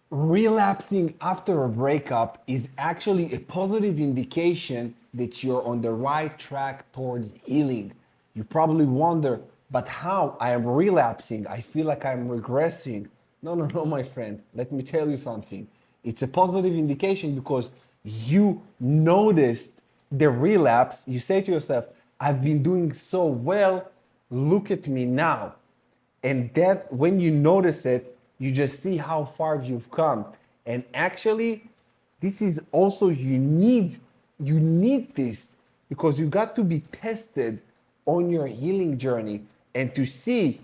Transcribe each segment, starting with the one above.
Relapsing after a breakup is actually a positive indication that you're on the right track towards healing. You probably wonder, but how? I am relapsing. I feel like I'm regressing. No, no, no, my friend. Let me tell you something. It's a positive indication because you noticed the relapse. You say to yourself, I've been doing so well. Look at me now. And that when you notice it, you just see how far you've come. And actually, this is also you need this because you got to be tested on your healing journey and to see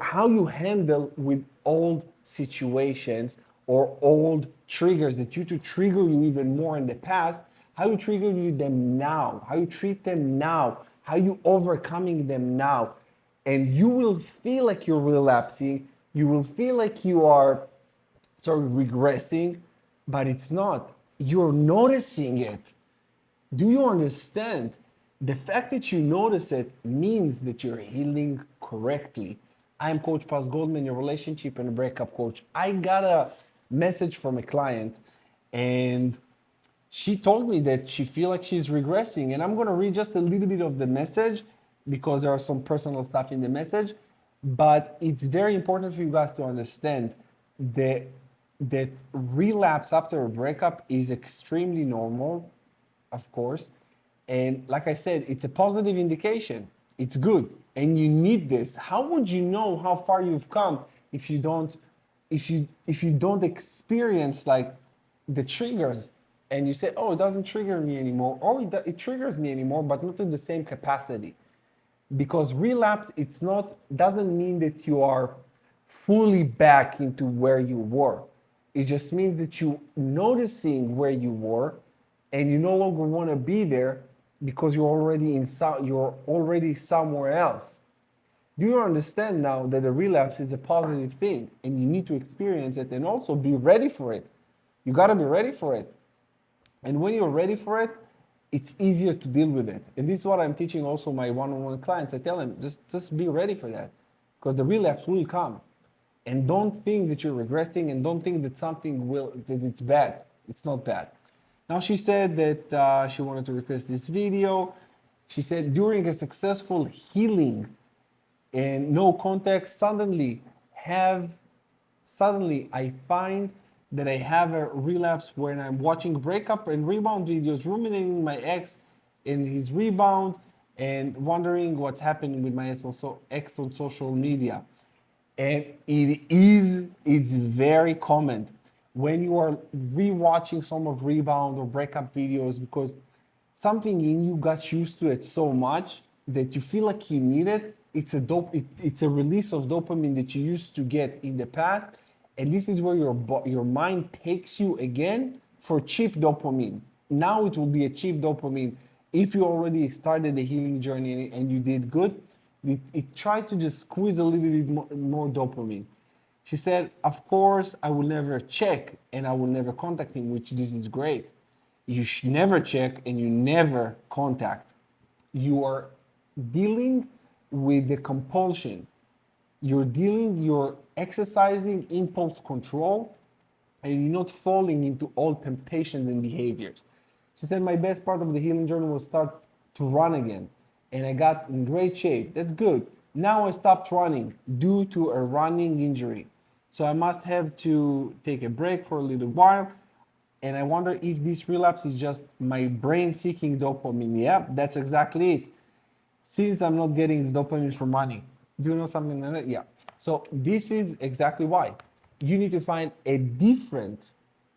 how you handle with old situations or old triggers that used to trigger you even more in the past, how you trigger you them now, how you treat them now, how you overcoming them now. And you will feel like you're relapsing, you will feel like you are regressing, but it's not. You're noticing it. Do you understand? The fact that you notice it means that you're healing correctly. I'm Coach Paz Goldman, your relationship and breakup coach. I got a message from a client and she told me that she feel like she's regressing, and I'm going to read just a little bit of the message because there are some personal stuff in the message, but it's very important for you guys to understand that relapse after a breakup is extremely normal, of course. And like I said, it's a positive indication. It's good. And you need this. How would you know how far you've come if you don't experience like the triggers and you say, oh, it doesn't trigger me anymore, or it triggers me anymore, but not in the same capacity. Because relapse, it's not doesn't mean that you are fully back into where you were. It just means that you noticing where you were and you no longer want to be there because you're already somewhere else. Do you understand now that a relapse is a positive thing and you need to experience it and also be ready for it? You got to be ready for it. And when you're ready for it, it's easier to deal with it. And this is what I'm teaching also my one-on-one clients. I tell them, just be ready for that because the relapse will come. And don't think that you're regressing and don't think that that it's bad. It's not bad. Now she said that she wanted to request this video. She said, during a successful healing and no context, suddenly I find that I have a relapse when I'm watching breakup and rebound videos, ruminating my ex in his rebound and wondering what's happening with my ex on social media. And it's very common when you are rewatching some of rebound or breakup videos because something in you got used to it so much that you feel like you need it. It's a release of dopamine that you used to get in the past, and this is where your mind takes you again for cheap dopamine. Now it will be a cheap dopamine. If you already started the healing journey and you did good, it tried to just squeeze a little bit more dopamine. She said, of course, I will never check and I will never contact him, which this is great. You should never check and you never contact. You are dealing with the compulsion. You're exercising impulse control and you're not falling into all temptations and behaviors. She said, my best part of the healing journey was start to run again. And I got in great shape. That's good. Now I stopped running due to a running injury. So I must have to take a break for a little while. And I wonder if this relapse is just my brain seeking dopamine. Yeah, that's exactly it. Since I'm not getting the dopamine from running. Do you know something like that? Yeah. So this is exactly why. You need to find a different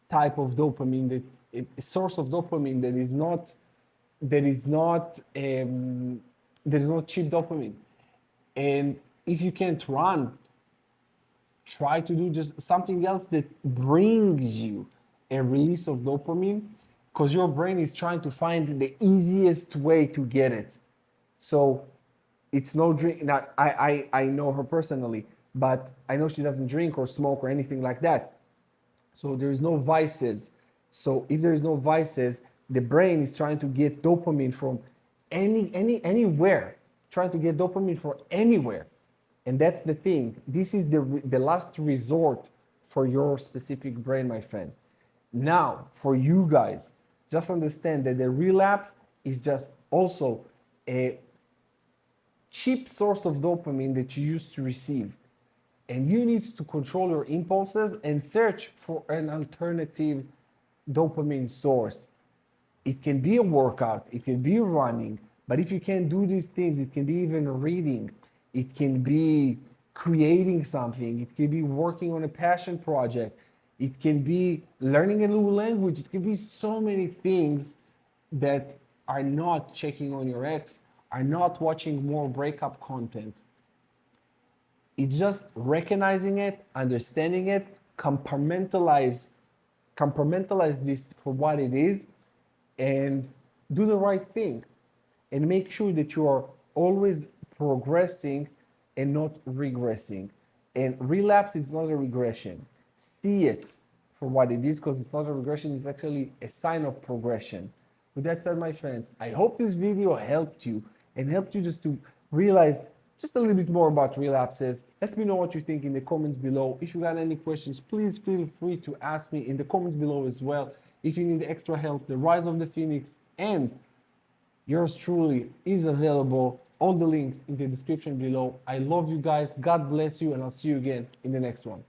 type of dopamine, a source of dopamine that is not cheap dopamine. And if you can't run, try to do just something else that brings you a release of dopamine because your brain is trying to find the easiest way to get it. So it's no drink. Now, I know her personally, but I know she doesn't drink or smoke or anything like that. So there is no vices. So if there is no vices, the brain is trying to get dopamine from anywhere, trying to get dopamine from anywhere. And that's the thing. This is the last resort for your specific brain, my friend. Now, for you guys, just understand that the relapse is just also a cheap source of dopamine that you used to receive. And you need to control your impulses and search for an alternative dopamine source. It can be a workout, it can be running, but if you can't do these things, it can be even reading, it can be creating something, it can be working on a passion project, it can be learning a new language, it can be so many things that are not checking on your ex, are not watching more breakup content. It's just recognizing it, understanding it, compartmentalize this for what it is, and do the right thing. And make sure that you are always progressing and not regressing. And relapse is not a regression. See it for what it is, because it's not a regression, it's actually a sign of progression. With that said, my friends, I hope this video helped you and helped you just to realize just a little bit more about relapses. Let me know what you think in the comments below. If you got any questions, please feel free to ask me in the comments below as well. If you need extra help, The Rise of the Phoenix and yours truly is available. All the links in the description below. I love you guys. God bless you, and I'll see you again in the next one.